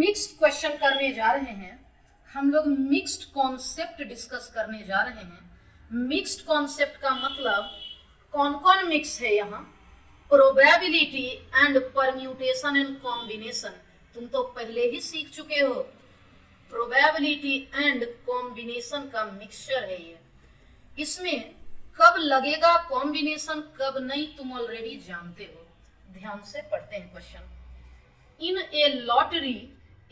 Mixed question करने जा रहे हैं। हम लोग मिक्स्ड कॉन्सेप्ट डिस्कस करने जा रहे हैं। मिक्स्ड कॉन्सेप्ट का मतलब कौन कौन मिक्स है यहाँ? Probability and permutation and combination तुम तो पहले ही सीख चुके हो। प्रोबेबिलिटी एंड कॉम्बिनेशन का मिक्सचर है ये। इसमें कब लगेगा कॉम्बिनेशन कब नहीं तुम ऑलरेडी जानते हो। ध्यान से पढ़ते हैं question. In A lottery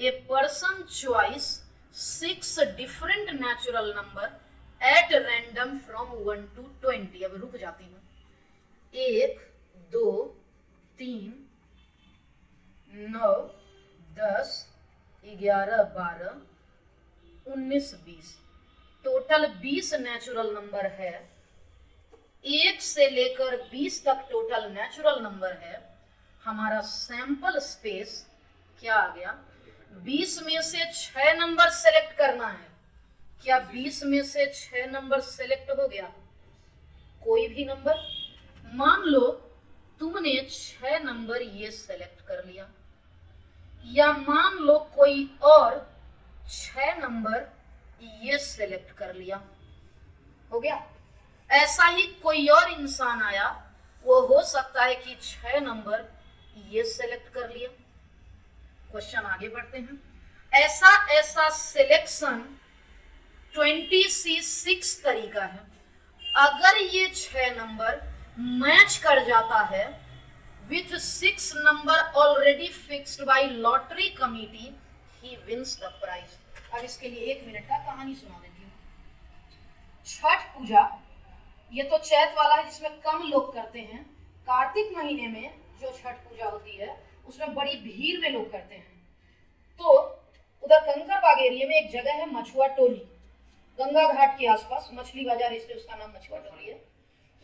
a person choice 6 different natural number at random from 1 to 20। अब रुक जाती हूँ। 1, 2, 3, 9, 10, 11, 12, 19, 20 टोटल 20 नेचुरल नंबर है। 1 से लेकर 20 तक टोटल नेचुरल नंबर है। हमारा सैंपल स्पेस क्या आ गया? 20 में से 6 नंबर सेलेक्ट करना है। क्या 20 में से 6 नंबर सेलेक्ट हो गया? कोई भी नंबर, मान लो तुमने 6 नंबर ये सेलेक्ट कर लिया, या मान लो कोई और 6 नंबर ये सेलेक्ट कर लिया, हो गया। ऐसा ही कोई और इंसान आया, वो हो सकता है कि 6 नंबर ये सेलेक्ट कर लिया। क्वेश्चन आगे बढ़ते हैं। ऐसा सिलेक्शन 26 तरीका है। अगर ये 6 नंबर मैच कर जाता है with 6 number already fixed by lottery committee, he wins the prize. अब इसके लिए 1 मिनट का कहानी सुना देती हूँ। छठ पूजा ये तो चैत वाला है जिसमें कम लोग करते हैं। कार्तिक महीने में जो छठ पूजा होती है उसमें बड़ी भीड़ में लोग करते हैं। तो उधर कंकरबाग एरिया में एक जगह है मछुआ टोली, गंगा घाट के आसपास, मछली बाजार इसलिए उसका नाम मछुआ टोली है।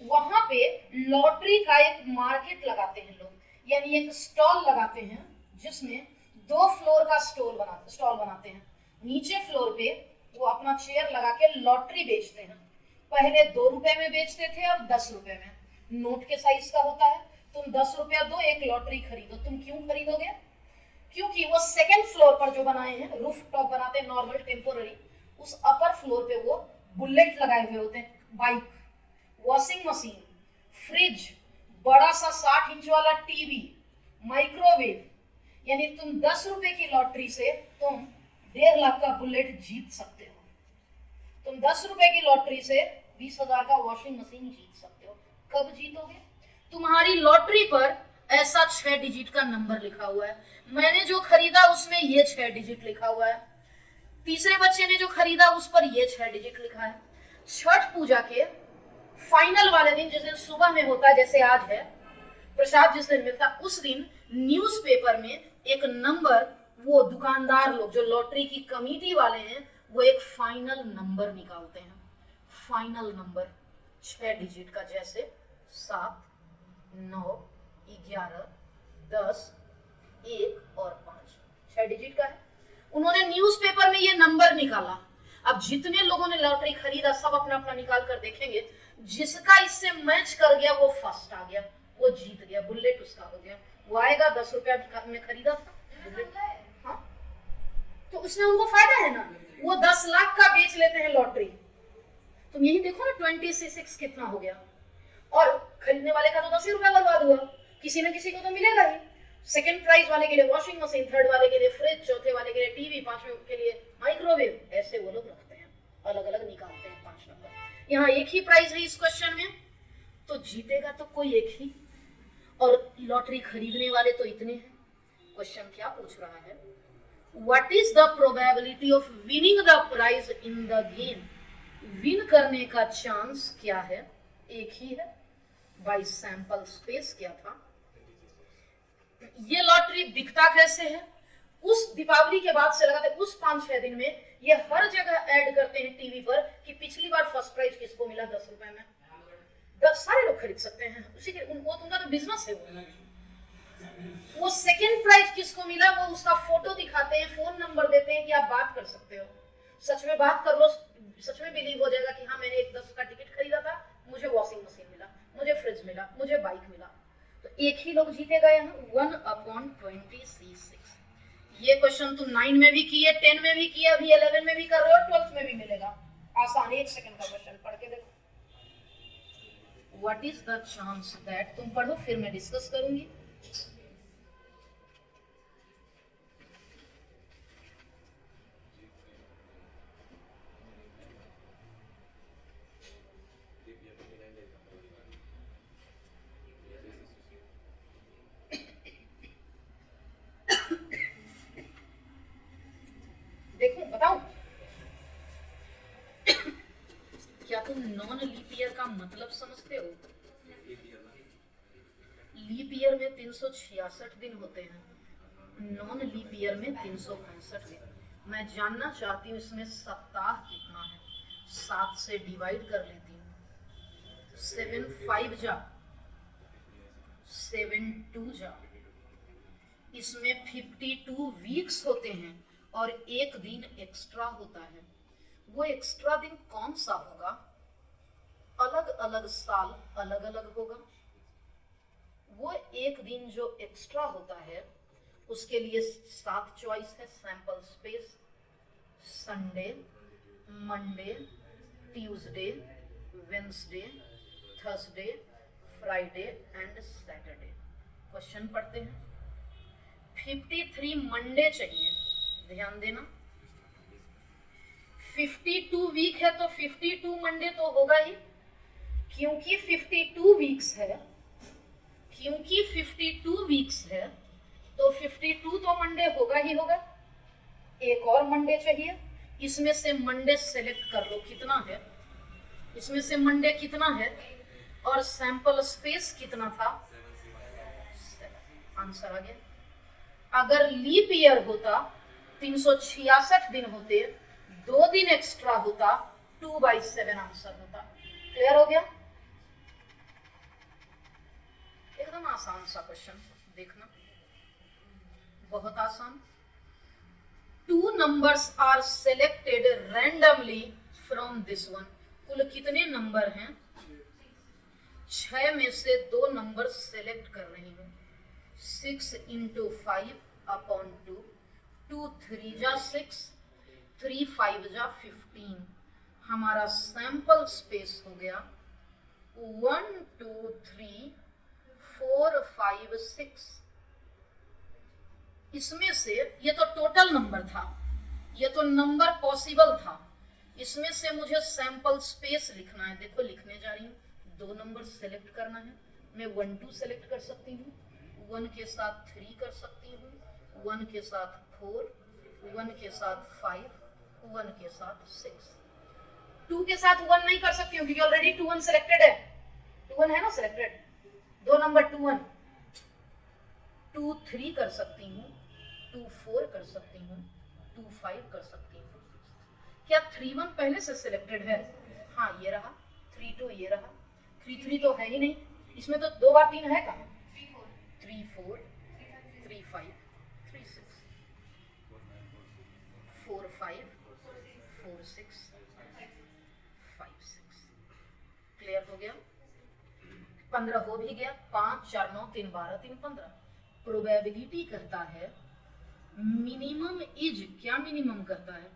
वहां पे लॉटरी का एक मार्केट लगाते हैं लोग, यानी एक स्टॉल लगाते हैं जिसमें 2 फ्लोर का स्टॉल बनाते हैं। नीचे फ्लोर पे वो अपना चेयर लगा के लॉटरी बेचते हैं। पहले 2 रुपए में बेचते थे, अब 10 रुपए में। नोट के साइज का होता है। तुम 10 रुपया दो, एक लॉटरी खरीदो। तुम क्यों खरीदोगे? क्योंकि वो सेकंड फ्लोर पर जो बनाए हैं, रूफ टॉप बनाते हैं नॉर्मल टेम्पोररी, उस अपर फ्लोर पे वो बुलेट लगाए हुए होते हैं, बाइक, वॉशिंग मशीन, फ्रिज, बड़ा सा 60 इंच वाला टीवी, माइक्रोवेव। यानी तुम 10 रुपए की लॉटरी से तुम 1.5 लाख का बुलेट जीत सकते हो। तुम 10 रुपए की लॉटरी से 20,000 का वॉशिंग मशीन जीत सकते हो। कब जीतोगे? तुम्हारी लॉटरी पर ऐसा 6 डिजिट का नंबर लिखा हुआ है। मैंने जो खरीदा उसमें ये 6 डिजिट लिखा हुआ है। तीसरे बच्चे ने जो खरीदा उस पर ये 6 डिजिट लिखा है। छठ पूजा के फाइनल वाले दिन, जिस दिन सुबह में होता है, जैसे आज है, प्रसाद जिस दिन मिलता, उस दिन न्यूज़पेपर में एक नंबर, वो दुकानदार लोग जो लॉटरी की कमेटी वाले हैं, वो एक फाइनल नंबर निकालते हैं। फाइनल नंबर 6 डिजिट का, जैसे 7, 9, 11, 10, 1 और 5, 6 डिजिट का है। उन्होंने न्यूज़पेपर में ये नंबर निकाला। अब जितने लोगों ने लॉटरी खरीदा सब अपना अपना निकाल कर देखेंगे। जिसका इससे मैच कर गया वो फर्स्ट आ गया, वो जीत गया, बुलेट उसका हो गया। वो आएगा 10 रुपया में खरीदा था बुलेट, हाँ, तो उसमें उनको फायदा है ना। वो 10 लाख का बेच लेते हैं लॉटरी। तुम यही देखो ना, 26 कितना हो गया। और खरीदने वाले का तो 10 रुपया बर्बाद हुआ, किसी न किसी को तो मिलेगा ही। सेकंड प्राइज वाले के लिए वॉशिंग मशीन, थर्ड वाले के लिए फ्रिज, चौथे वाले के लिए टीवी, पांचवें के लिए माइक्रोवेव। ऐसे वो लोग रखते हैं, अलग अलग निकालते हैं 5 नंबर। यहाँ एक ही प्राइज है इस क्वेश्चन में, तो जीतेगा तो कोई एक ही, और लॉटरी खरीदने वाले तो इतने हैं। क्वेश्चन क्या पूछ रहा है? What is the probability of winning the prize in the game? Win करने का चांस क्या है? एक ही है। बाई सैंपल स्पेस क्या था? ये लॉटरी बिकता कैसे है? उस दीपावली के बाद से लगाते उस 5-6 दिन में ये हर जगह ऐड करते हैं टीवी पर कि पिछली बार फर्स्ट प्राइज किसको मिला 10 रुपए में। 10 सारे लोग खरीद सकते हैं, उसी के उनका तो बिजनेस है। वो सेकंड प्राइज किसको मिला वो उसका फोटो दिखाते हैं, फोन नंबर देते हैं कि आप बात कर सकते हो। सच में बात कर लो, सच में बिलीव हो जाएगा कि हाँ मैंने एक 10 का टिकट खरीदा था, मुझे वॉशिंग मशीन मिला, मुझे फ्रिज मिला, मुझे बाइक मिला। तो एक ही लोग जीतेगा यहाँ, 1/26। ये क्वेश्चन तुम 9 में भी किए, 10 में भी किए, अभी 11 में भी कर रहे हो, 12th में भी मिलेगा। आसान, 1 सेकंड का क्वेश्चन पढ़ के देखो। What is the chance that, तुम पढ़ो फिर मैं डिस्कस करूंगी। देखो बताओ, क्या तुम नॉन लीप ईयर का मतलब समझते हो? लीप ईयर में 366 दिन होते हैं, नॉन लीप ईयर में 365 दिन। मैं जानना चाहती हूँ इसमें सप्ताह कितना है। 7 से डिवाइड कर लेती हूँ, 7 5 जा, 7 2 जा, इसमें 52 वीक्स होते हैं और एक दिन एक्स्ट्रा होता है। वो एक्स्ट्रा दिन कौन सा होगा? अलग अलग साल अलग अलग होगा। वो एक दिन जो एक्स्ट्रा होता है उसके लिए 7 चॉइस है। Sample space, Sunday, Monday, Tuesday, Wednesday, Thursday, Friday and Saturday. Question पढ़ते हैं। 53 मंडे चाहिए, ध्यान देना। 52 वीक है तो 52 मंडे तो होगा ही, क्योंकि 52 वीक्स है, क्योंकि 52 वीक्स है तो 52 तो मंडे होगा ही होगा। एक और मंडे चाहिए, इसमें से मंडे सेलेक्ट कर लो कितना है, इसमें से मंडे कितना है और सैंपल स्पेस कितना था। आंसर आ गया। अगर लीप ईयर होता 366 दिन होते, 2 दिन एक्स्ट्रा होता, 2/7 आंसर होता। क्लियर हो गया? एकदम आसान सा क्वेश्चन, देखना बहुत आसान। 2 numbers are selected randomly from this one। कुल कितने नंबर हैं? 6 में से 2 नंबर सेलेक्ट कर रही हूँ। 6 × 5/2, 2 3 जा 6, 3 5 जा 15। हमारा सैंपल स्पेस हो गया 1 2 3 4 5 6। इसमें से ये तो टोटल नंबर था, ये तो नंबर पॉसिबल था, इसमें से मुझे सैंपल स्पेस लिखना है। देखो लिखने जा रही हूँ, 2 नंबर सेलेक्ट करना है। मैं 1 2 सेलेक्ट कर सकती हूँ, 1 के साथ 3 कर सकती हूँ, 1 के साथ 4, 1 के साथ 5, 1 के साथ 6। 2 के साथ 1 नहीं कर सकती हूँ क्योंकि ऑलरेडी 2 1 सेलेक्टेड है, 2 1 है ना सेलेक्टेड। 2 नंबर 2 1, 2 3 कर सकती हूँ, 2 4 कर सकती हूँ, 2 5 कर सकती हूँ। क्या 3 1 पहले से सिलेक्टेड है? हाँ ये रहा। 3 2 ये रहा। 3 3 तो है ही नहीं, इसमें तो 2 बार 3 है कहाँ? 3 4 3 5 3 6 4 5 4 6 5 6। क्लियर हो गया? 15 हो भी गया। 5 4 9 3 12 3 15। प्रोबेबिलिटी करता है मिनिमम इज, क्या मिनिमम करता है?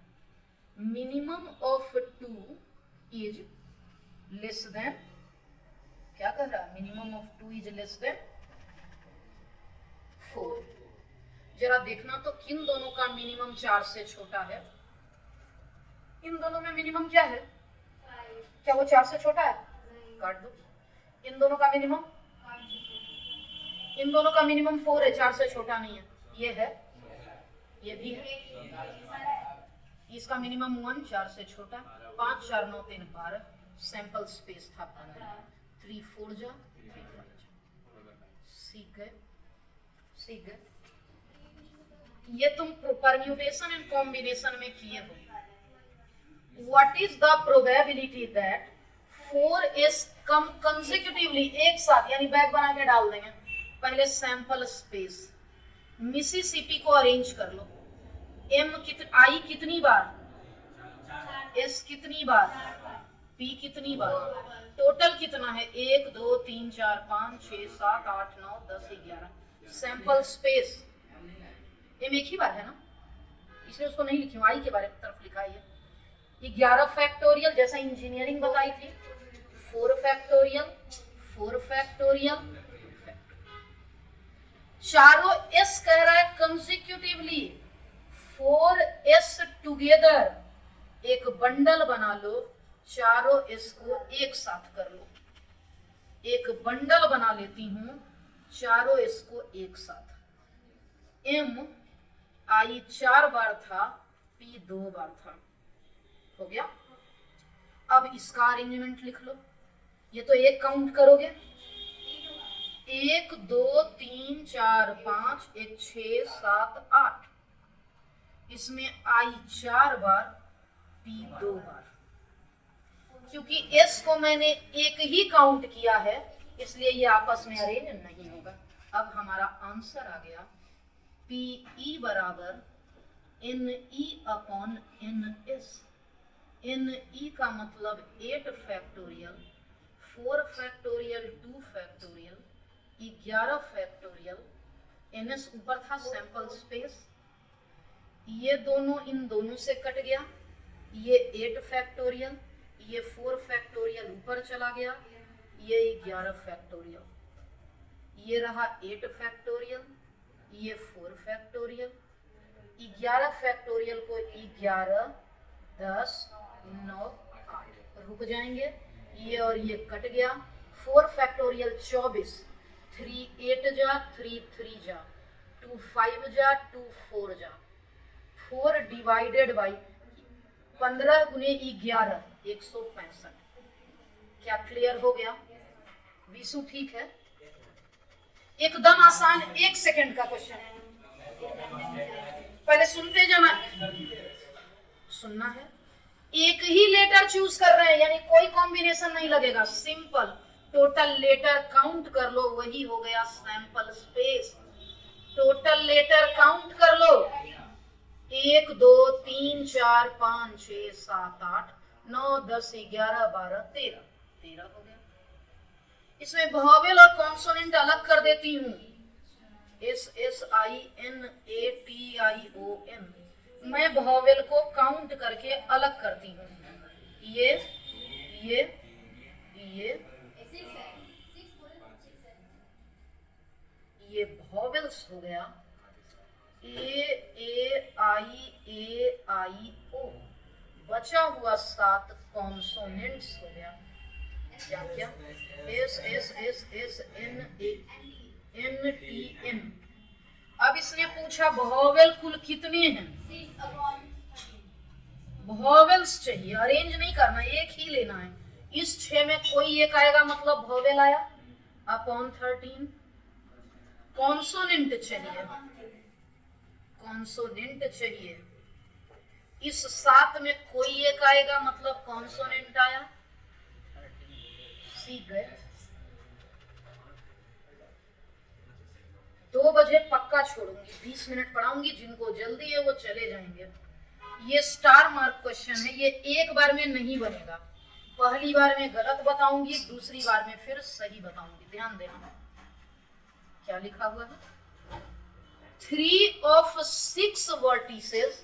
Minimum of 2 is less than, क्या कर रहा है? Minimum of 2 is less than 4। जरा देखना तो किन दोनों का मिनिमम 4 से छोटा है? इन दोनों में मिनिमम क्या है? क्या वो 4 से छोटा है? काट दो। इन दोनों का मिनिमम, इन दोनों का मिनिमम 4 है, 4 से छोटा नहीं है। ये है, ये भी है। इसका मिनिमम 1, 4 से छोटा। 5 4 9 3 12। सैंपल स्पेस था 15। 3 4 जा 3 5 जा। सीख गए? सीख गए? ये तुम परम्यूटेशन एंड कॉम्बिनेशन में किए हो। What is the probability that 4 is come consecutively, एक साथ, यानी बैग बना के डाल देंगे। पहले सैंपल स्पेस, मिसिसिपी को अरेंज कर लो। आई कितनी बार, एस कितनी बार, पी कितनी बार, टोटल कितना है? 1 2 3 4 5 6 7 8 9 10 11। सैंपल स्पेस एम एक ही बार है ना? इसलिए उसको नहीं लिखी हूँ, आई के बारे में तरफ लिखा है ये 11 फैक्टोरियल जैसा इंजीनियरिंग बताई थी, 4 फैक्टोरियल 4 फैक्टोरियल, चारों एस कह रहा है कंसेक्यूटिवली, 4 एस टुगेदर एक बंडल बना लो, चारों एस को एक साथ कर लो, एक बंडल बना लेती हूं चारों एस को एक साथ। एम आई 4 बार था, पी 2 बार था, हो गया। अब इसका अरेंजमेंट लिख लो, ये तो एक काउंट करोगे, 1 2 3 4 5 1 6 7 8, इसमें आई 4 बार, पी 2 बार। क्योंकि एस को मैंने एक ही काउंट किया है इसलिए ये आपस में अरेंज नहीं होगा। अब हमारा आंसर आ गया पी ई बराबर n E upon n S. N E का मतलब 8 factorial, 4 factorial 2 factorial, 11 factorial, n S ऊपर था सैंपल स्पेस, ये दोनों इन दोनों से कट गया, ये 8 फैक्टोरियल, ये 4 फैक्टोरियल ऊपर चला गया, ये 11 फैक्टोरियल, ये रहा 8 फैक्टोरियल, ये 4 फैक्टोरियल, 11 फैक्टोरियल को 11 10 9 8 रुक जाएंगे, ये और ये कट गया, 4 फैक्टोरियल 24, 3 8 जा, 3 3 जा, 2 5 जा, 2 4 जा, 4 डिवाइडेड बाई 15 गुने 11 165। क्या क्लियर हो गया? विशु ठीक है? एकदम आसान, 1 सेकंड का क्वेश्चन है, पहले सुनते जाना, सुनना है। एक ही लेटर चूज कर रहे हैं यानी कोई कॉम्बिनेशन नहीं लगेगा, सिंपल टोटल लेटर काउंट कर लो, वही हो गया sample space. Total letter count कर लो, 1 2 3 4 5 6 7 8 9 10 11 12 13 13 हो गया। इसमें वोवेल और कॉन्सोनेंट अलग कर देती हूँ, S S I N A T I O N, मैं वोवेल को काउंट करके अलग करती हूँ, ये ये ये वोवेल्स हो गया, ए आई ओ, बचा हुआ 7 कॉन्सोनेंट्स हो गया, क्या क्या, S S S S N N T N. अब इसने पूछा वोवेल कुल कितने हैं, वोवेल्स चाहिए, अरेंज नहीं करना, एक ही लेना है। इस 6 में कोई एक आएगा मतलब वोवेल आया, अपॉन 13। कॉन्सोनेंट चाहिए, कॉन्सोनेंट चाहिए, इस 7 में कोई एक आएगा मतलब कॉन्सोनेंट आया, सीख गए। 2 बजे पक्का छोड़ूंगी, 20 मिनट पढ़ाऊंगी, जिनको जल्दी है वो चले जाएंगे। ये स्टार मार्क क्वेश्चन है, ये एक बार में नहीं बनेगा, पहली बार में गलत बताऊंगी, दूसरी बार में फिर सही बताऊंगी, ध्यान देना। क्या लिखा हुआ है, 3 of 6 vertices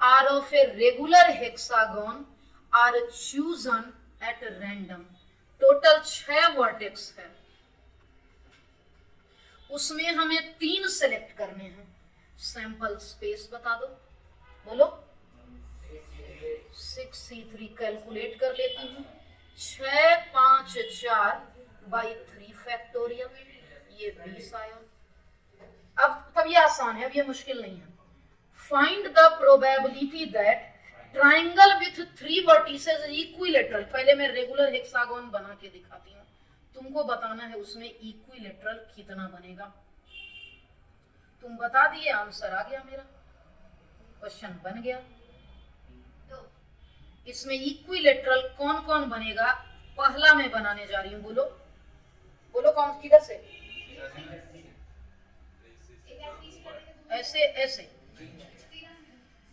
are of a regular hexagon are chosen at random। Total 6 vertex है, उसमें हमें 3 सेलेक्ट करने हैं, सैंपल स्पेस बता दो, बोलो। 6C3 कैलकुलेट कर लेती हूँ, 6 5 4 बाई 3 फैक्टोरियल, ये 20 आया। अब ये आसान है, अब ये मुश्किल नहीं है। Find the probability that triangle with 3 vertices equilateral, पहले मैं रेगुलर हेक्सागोन बना के दिखाती हूँ, तुमको बताना है उसमें इक्विलेटरल कितना बनेगा। तुम बता दिए, आंसर आ गया, मेरा क्वेश्चन बन गया। इसमें इक्विलेटरल कौन कौन बनेगा, पहला मैं बनाने जा रही हूँ, बोलो बोलो कौन, किधर से, ऐसे ऐसे,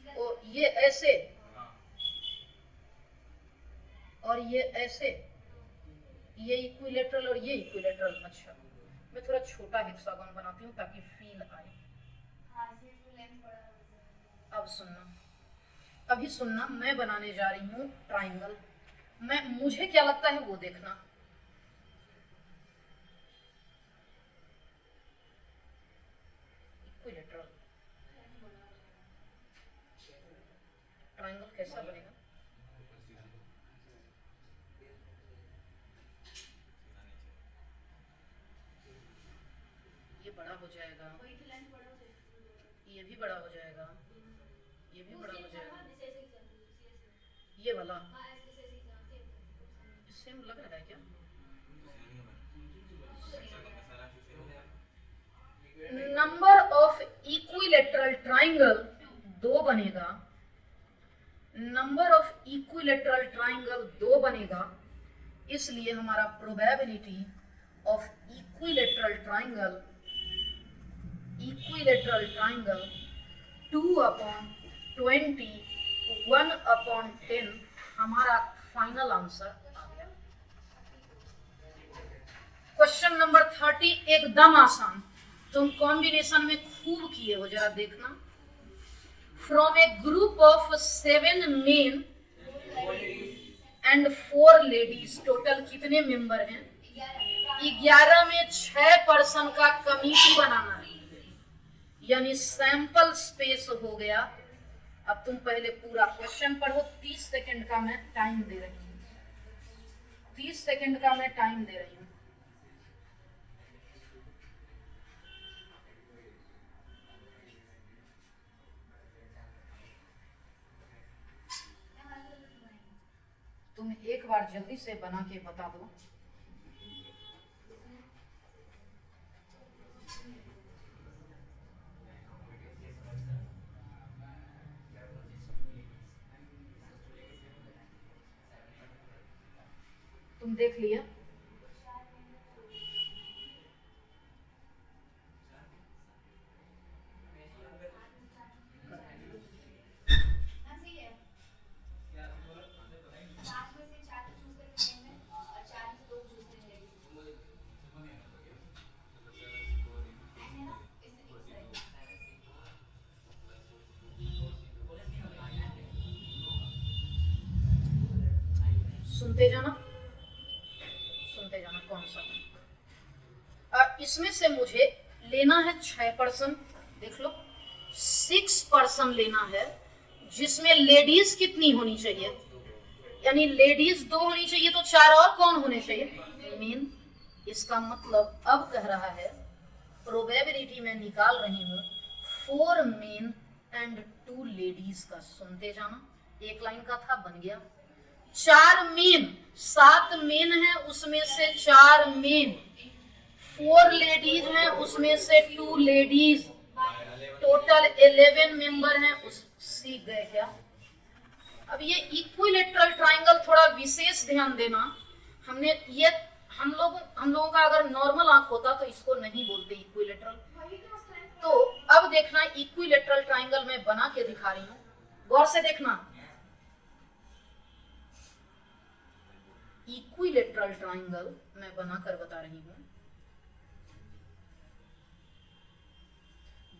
और ये ऐसे, और ये ऐसे, ये इक्विलेटरल और ये इक्विलेटरल। अच्छा, मैं थोड़ा छोटा हेक्सागोन बनाती हूँ ताकि फील आए। अब सुनना, अभी सुनना, मैं बनाने जा रही हूं ट्राइंगल। मुझे क्या लगता है वो देखना। इक्विलेटरल ट्राइंगल कैसा बनेगा? ये बड़ा हो जाएगा, ये भी बड़ा हो जाएगा, ये भी बड़ा हो जाएगा, ये वाला सेम लग रहा है क्या? नंबर ऑफ इक्विलेटरल ट्राइंगल 2 बनेगा, नंबर ऑफ इक्विलेटरल ट्राइंगल 2 बनेगा, इसलिए हमारा प्रोबेबिलिटी ऑफ इक्विलेटरल ट्राइंगल 2/20 1/10 हमारा फाइनल आंसर आ गया। क्वेश्चन नंबर 30 एकदम आसान, तुम कॉम्बिनेशन में खूब किए हो, जरा देखना। From A group of 7 main and 4 ladies, total कितने मेंबर हैं? 11 में 6 पर्सन का कमिटी बनाना है, यानी सैंपल स्पेस हो गया। अब तुम पहले पूरा क्वेश्चन पढ़ो। 30 सेकंड का मैं टाइम दे रही हूँ, 30 सेकंड का मैं टाइम दे रही हूँ। तुम एक बार जल्दी से बना के बता दो। तुम देख लिया? सुनते जाना, सुनते जाना। कौन सा? इसमें से मुझे लेना है 6 पर्सन, देख लो 6 पर्सन लेना है, जिसमें लेडीज कितनी होनी चाहिए? यानी लेडीज 2 होनी चाहिए, तो 4 और कौन होने चाहिए? मेन। इसका मतलब अब कह रहा है प्रोबेबिलिटी में निकाल रही हूँ 4 मेन एंड 2 लेडीज का। सुनते जाना, एक लाइन का था, बन गया। 4 मेन, 7 मेन है, उसमें से 4 मेन, 4 लेडीज हैं, उसमें से 2 लेडीज, टोटल 11 मेंबर हैं। उस सीख गए क्या? अब ये इक्विलेटरल ट्राइंगल थोड़ा विशेष ध्यान देना। हमने ये हम लोगों का अगर नॉर्मल आंख होता तो इसको नहीं बोलते इक्विलेटरल। तो अब देखना, इक्विलेटरल ट्राइंगल मैं बना के दिखा रही हूँ, गौर से देखना। इक्विलेटरल ट्राइंगल मैं बनाकर बता रही हूं।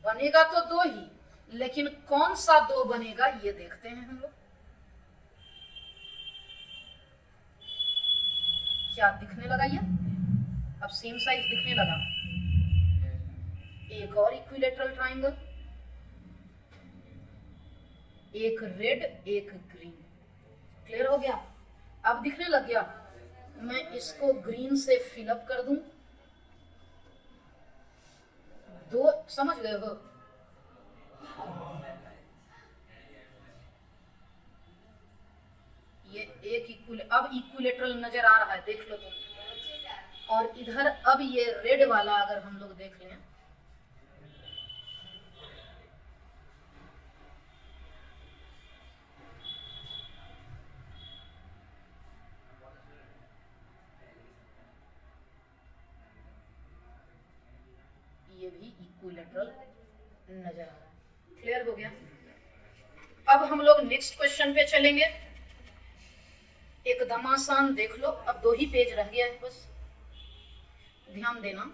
बनेगा तो 2 ही, लेकिन कौन सा 2 बनेगा ये देखते हैं हम लोग। क्या दिखने लगा? ये अब सेम साइज दिखने लगा। एक और इक्विलेटरल ट्राइंगल, एक रेड एक ग्रीन। क्लियर हो गया? अब दिखने लग गया। मैं इसको ग्रीन से फिलअप कर दूं। 2 समझ गए हो? ये एक अब इक्विलेटरल नजर आ रहा है, देख लो तुम। और इधर अब ये रेड वाला अगर हम लोग देख लें, ये भी इक्विलेटरल नजर आ रहा है। क्लियर हो गया? अब हम लोग नेक्स्ट क्वेश्चन पे चलेंगे। एकदम आसान, देख लो। अब 2 ही पेज रह गया है बस, ध्यान देना।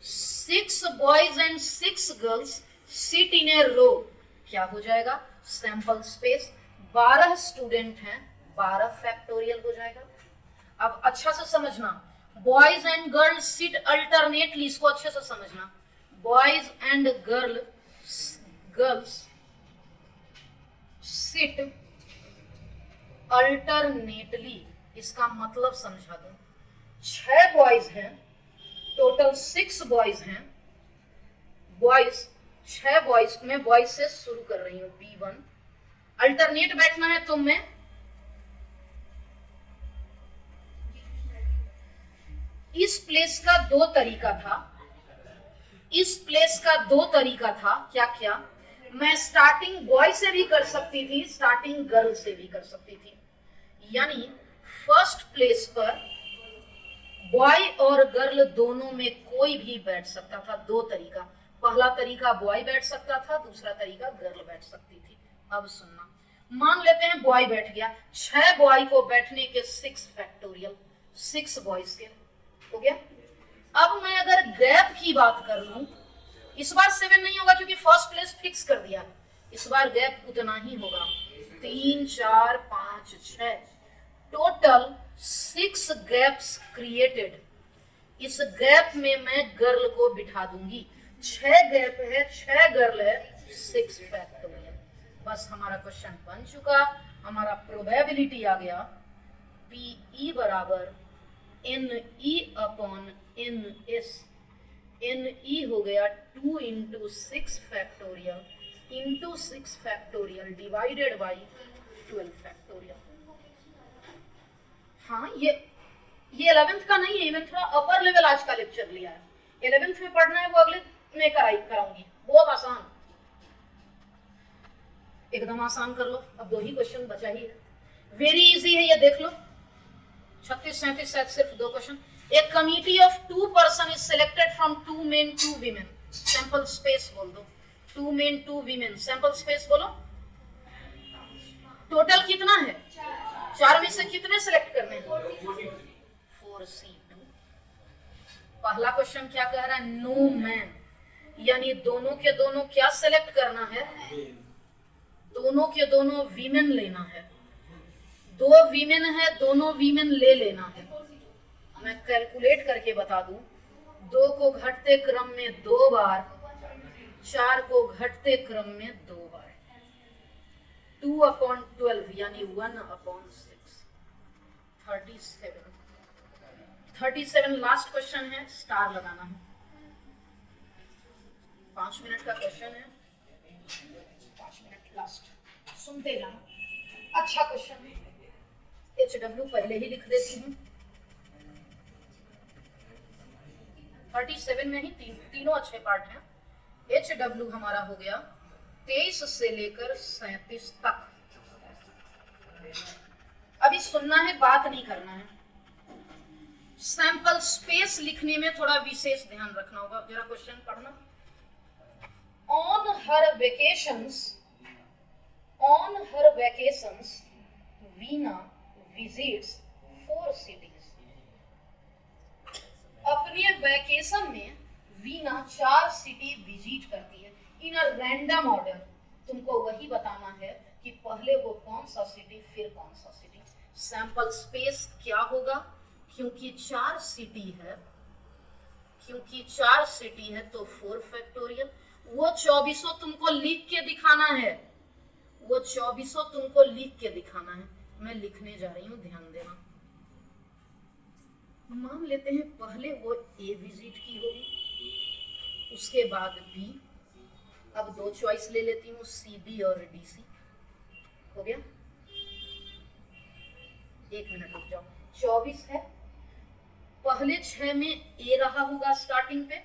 6 boys and 6 girls sit in a row क्या हो जाएगा, सैंपल स्पेस 12 स्टूडेंट हैं, 12 फैक्टोरियल हो जाएगा। अब अच्छा से समझना, boys and girls sit alternately, इसको अच्छे से समझना, boys and girls sit alternately, इसका मतलब समझा दो। 6 बॉयज हैं, टोटल 6 बॉयज हैं, बॉयज 6 बॉयज, मैं बॉयज से शुरू कर रही हूं, B1। अल्टरनेट बैठना है तो मैं इस प्लेस का 2 तरीका था, इस प्लेस का 2 तरीका था, क्या क्या, मैं स्टार्टिंग बॉय से भी कर सकती थी, स्टार्टिंग गर्ल से भी कर सकती थी। यानी फर्स्ट प्लेस पर बॉय और गर्ल दोनों में कोई भी बैठ सकता था। 2 तरीका, पहला तरीका बॉय बैठ सकता था, दूसरा तरीका गर्ल बैठ सकती थी। अब सुनना, मान लेते हैं बॉय बैठ गया, 6 बॉय को बैठने के 6 फैक्टोरियल, 6 बॉयज के हो गया। अब मैं अगर गैप की बात कर लूं, इस बार 7 नहीं होगा क्योंकि फर्स्ट प्लेस फिक्स कर दिया, इस बार गैप उतना ही होगा, 3 4 5 6, टोटल 6 गैप्स क्रिएटेड। इस गैप में मैं गर्ल को बिठा दूंगी, 6 गैप है, 6 गर्ल है, 6 फैक्टोरियल। बस हमारा क्वेश्चन बन चुका, हमारा प्रोबेबिलिटी आ गया, PE बराबर NE अपॉन NS, NE हो गया 2 into 6 factorial into 6 factorial divided by 12 factorial. हाँ, ये 11th का नहीं है, इवन थोड़ा अपर लेवल आज का लेक्चर लिया है, 11th में पढ़ना है वो अगले में कराऊंगी, बहुत आसान, एकदम आसान कर लो। अब 2 ही क्वेश्चन बचा ही है, वेरी इजी है, ये देख लो, 36 37 शायद सिर्फ 2 question. A committee of 2 person is selected from 2 men 2 women, sample space बोल दो, 2 men 2 women, सैंपल स्पेस बोलो, टोटल कितना है, 4 में से कितने सेलेक्ट करने हैं, 4C2। पहला क्वेश्चन क्या कह रहा है, नो मैन, यानी दोनों के दोनों क्या सेलेक्ट करना है, दोनों के दोनों वीमेन लेना है, 2 वीमेन है, दोनों वीमेन ले लेना है। मैं कैलकुलेट करके बता दूं, 2 को घटते क्रम में 2 बार, 4 को घटते क्रम में 2 बार, 2/12 यानी 1/6, 37 लास्ट क्वेश्चन है, स्टार लगाना है, 5 मिनट का क्वेश्चन है, 5 मिनट लास्ट, सुनते जाना, अच्छा क्वेश्चन है। HW पहले ही लिख देती हूँ, 37 में ही तीनों अच्छे पार्ट हैं। HW हमारा हो गया 23 से लेकर 37 तक। अभी सुनना है, बात नहीं करना है। सैंपल स्पेस लिखने में थोड़ा विशेष ध्यान रखना होगा, जरा क्वेश्चन पढ़ना। On her vacations Veena visits 4 cities। अपने वैकेशन में वीना 4 सिटी विजिट करती है, इन अ रैंडम ऑर्डर। तुमको वही बताना है कि पहले वो कौन सा सिटी, फिर कौन सा सिटी। सैंपल स्पेस क्या होगा, क्योंकि 4 सिटी है, क्योंकि 4 सिटी है तो 4 फैक्टोरियल। वो 24 तुमको लिख के दिखाना है, वो 24 तुमको लिख के दिखाना है। मैं लिखने जा रही हूँ, ध्यान देना। मान लेते हैं पहले वो ए विजिट की होगी, उसके बाद बी। अब 2 चॉइस ले लेती हूँ, सी बी और डी सी। हो गया, 1 मिनट रुक जाओ। 24 है, पहले 6 में ए रहा होगा स्टार्टिंग पे,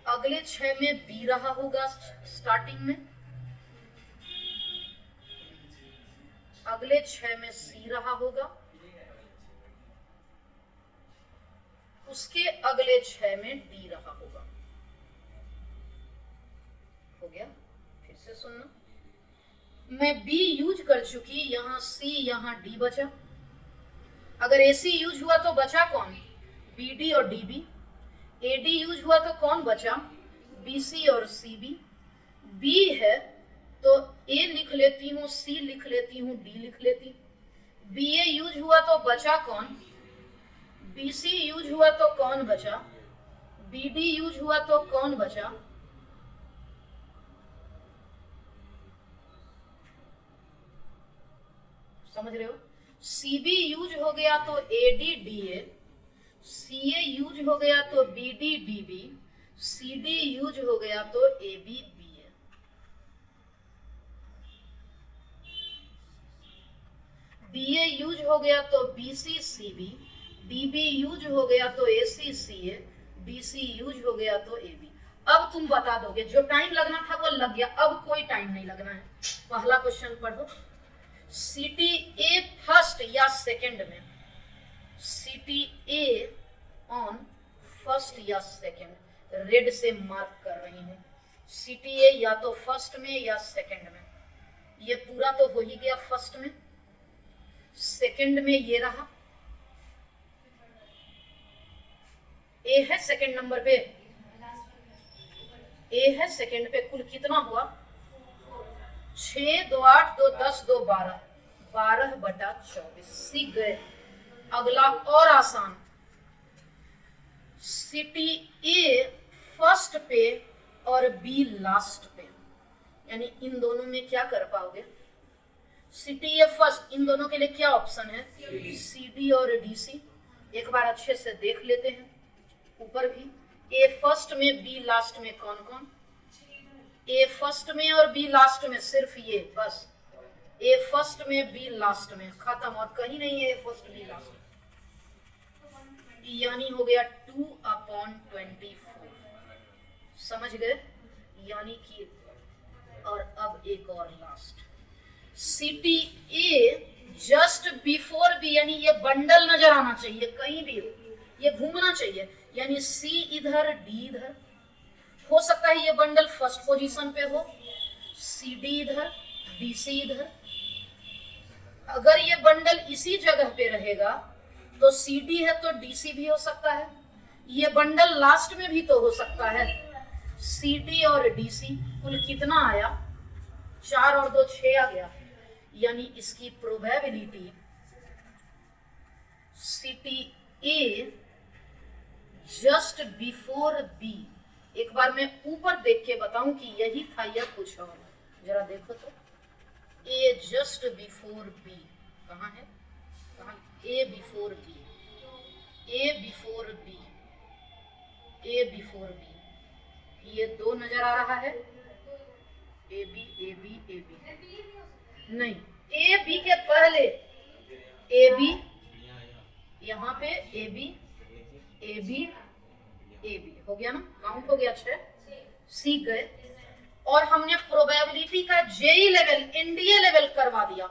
अगले 6 में बी रहा होगा स्टार्टिंग में, अगले 6 में सी रहा होगा, उसके अगले 6 में डी रहा होगा। हो गया, फिर से सुनना। मैं बी यूज कर चुकी, यहां सी, यहां डी बचा। अगर एसी यूज हुआ तो बचा कौन, बीडी और डीबी। एडी यूज हुआ तो कौन बचा, बीसी और सीबी। बी है तो ए लिख लेती हूँ, सी लिख लेती हूँ, डी लिख लेती हूँ। बी ए यूज हुआ तो बचा कौन? बी सी यूज हुआ तो कौन बचा? बी डी यूज हुआ तो कौन बचा? समझ रहे हो? सी बी यूज हो गया तो A D D A, C A use हो गया तो B D D B, C D use हो गया तो A B B A. B A use हो गया तो B C C B, D B use हो गया तो ए सी सी ए, डी सी यूज हो गया तो ए बी। अब तुम बता दोगे, जो टाइम लगना था वो लग गया, अब कोई टाइम नहीं लगना है। पहला क्वेश्चन पढ़ो, सिटी ए फर्स्ट या सेकंड में? सिटी ए ऑन फर्स्ट या सेकंड, रेड से मार्क कर रही हूं। सिटी ए या तो फर्स्ट में या सेकंड में। ये पूरा तो हो ही गया फर्स्ट में, सेकंड में ये रहा, ए है सेकंड नंबर पे, ए है सेकंड पे। कुल कितना हुआ? 6 2 8 2 10 2 12, 12/24। सीख गए। अगला और आसान, सिटी ए फर्स्ट पे और बी लास्ट पे, यानी इन दोनों में क्या कर पाओगे? सिटी ए फर्स्ट, इन दोनों के लिए क्या ऑप्शन है? सी डी और डी सी। एक बार अच्छे से देख लेते हैं। ऊपर भी ए फर्स्ट में बी लास्ट में कौन कौन? ए फर्स्ट में और बी लास्ट में सिर्फ ये, बस ए फर्स्ट में बी लास्ट में, खत्म। और कहीं नहीं है ए फर्स्ट बी लास्ट, यानी हो गया 2/24। समझ गए? यानी कि और अब एक और लास्ट, सिटी ए जस्ट बिफोर बी, यानी ये बंडल नजर आना चाहिए कहीं भी, ये घूमना चाहिए, यानी सी इधर डी इधर। हो सकता है ये बंडल फर्स्ट पोजीशन पे हो, सी डी इधर डी सी इधर। अगर ये बंडल इसी जगह पे रहेगा तो सी डी है तो डी सी भी हो सकता है। ये बंडल लास्ट में भी तो हो सकता है, सी डी और डी सी। कुल कितना आया? 4 और 2 6 आ गया, यानी इसकी प्रोबेबिलिटी सिटी ए जस्ट बिफोर बी। एक बार मैं ऊपर देख के बताऊं कि यही था या कुछ और, जरा देखो तो। ए जस्ट बिफोर बी कहाँ है? कहाँ? A before B, A before B, A before B. ये 2 नजर आ रहा है, A B A B A B नहीं, ए बी के पहले ए बी, यहाँ पे A B A B A B हो गया ना, काउंट हो गया 6। सीख गए। और हमने प्रोबेबिलिटी का जेई लेवल, एनडीए लेवल करवा दिया।